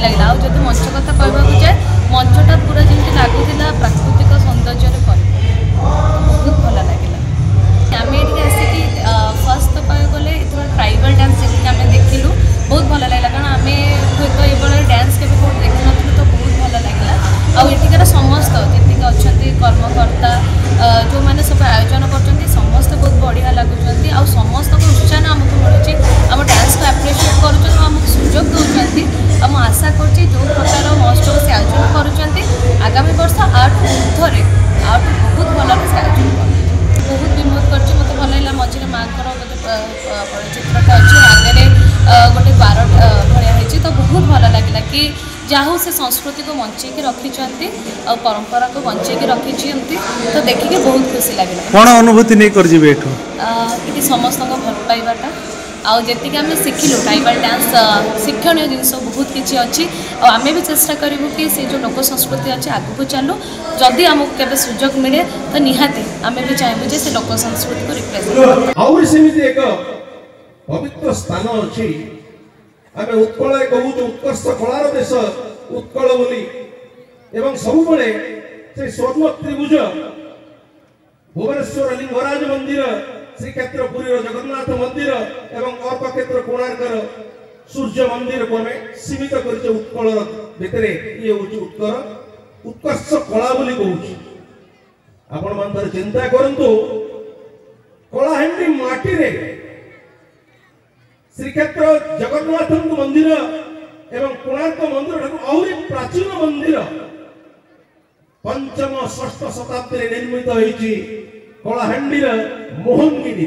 खुशी लगे। आज जब मंच कथा कहवाक जाए मंचटा पूरा जमी लगुला प्राकृतिक सौंदर्य बहुत भल लगे। आम ये आसिक फर्स्ट तो कह गले ट्राइबल डांस जी आम देखिलु बहुत भल लगे कारण आम हूँ ये डांस के देखी नु तो बहुत भल लगे। आठिकार समस्त जी अच्छा कर्मकर्ता जो मैंने सब आयोजन कर समस्त बहुत बढ़िया लगुच आ समस्त को उत्साह आमको मिलूँ आम डांस को एप्रिशिएट कर सुजोग दौरान आम आशा कर जो प्रकार महोत्सव से आयोजन कर आगामी वर्ष आठ ऊर्धे आठ बहुत भल से आयोजन कर बहुत विनोद कर मत भल लगा मझे माँ चित्रटा अच्छी आगे गोटे बार भाई तो बहुत भल लगे कि जहाँ से संस्कृति को बंचेकी रखी और परंपरा को बंचेकी रखी तो देखिए बहुत खुशी लगे। कौन अनुभूति नहीं कर ये समस्त भल पाइबाटा आउ जी आम शिखिलु ट्राइबल डांस शिक्षणीय जिनस बहुत किसी अच्छी आम भी चेष्टा करूँ कि से जो लोक संस्कृति अच्छे आग को चलू जदि आमको केवे सुजोग मिले तो निहाती आम भी चाहबू जे से लोक संस्कृति को रिप्रेजेंट एक पवित्र स्थान अच्छी आम उत्कल कहूँ उत्कर्ष कलार देश उत्कल बोली एवं सब से स्वर्ण त्रिभुज भुवनेश्वर लिंगराज मंदिर श्रीक्षेत्र पुरी जगन्नाथ मंदिर एवं अर्कक्षेत्र कोणार्कर सूर्य मंदिर को सीमित कर उत्कल भितर ये उत्तर उत्कर्ष कला बोली कहूँ आपण मान चिंता करंतु कलाहांडी माटी रे श्रीक्षेत्र जगन्नाथ मंदिर एवं कोणार्क मंदिर आहरी प्राचीन मंदिर पंचम षष्ठ शताब्दी निर्मित होती कलाहांडी मोहनगिरी।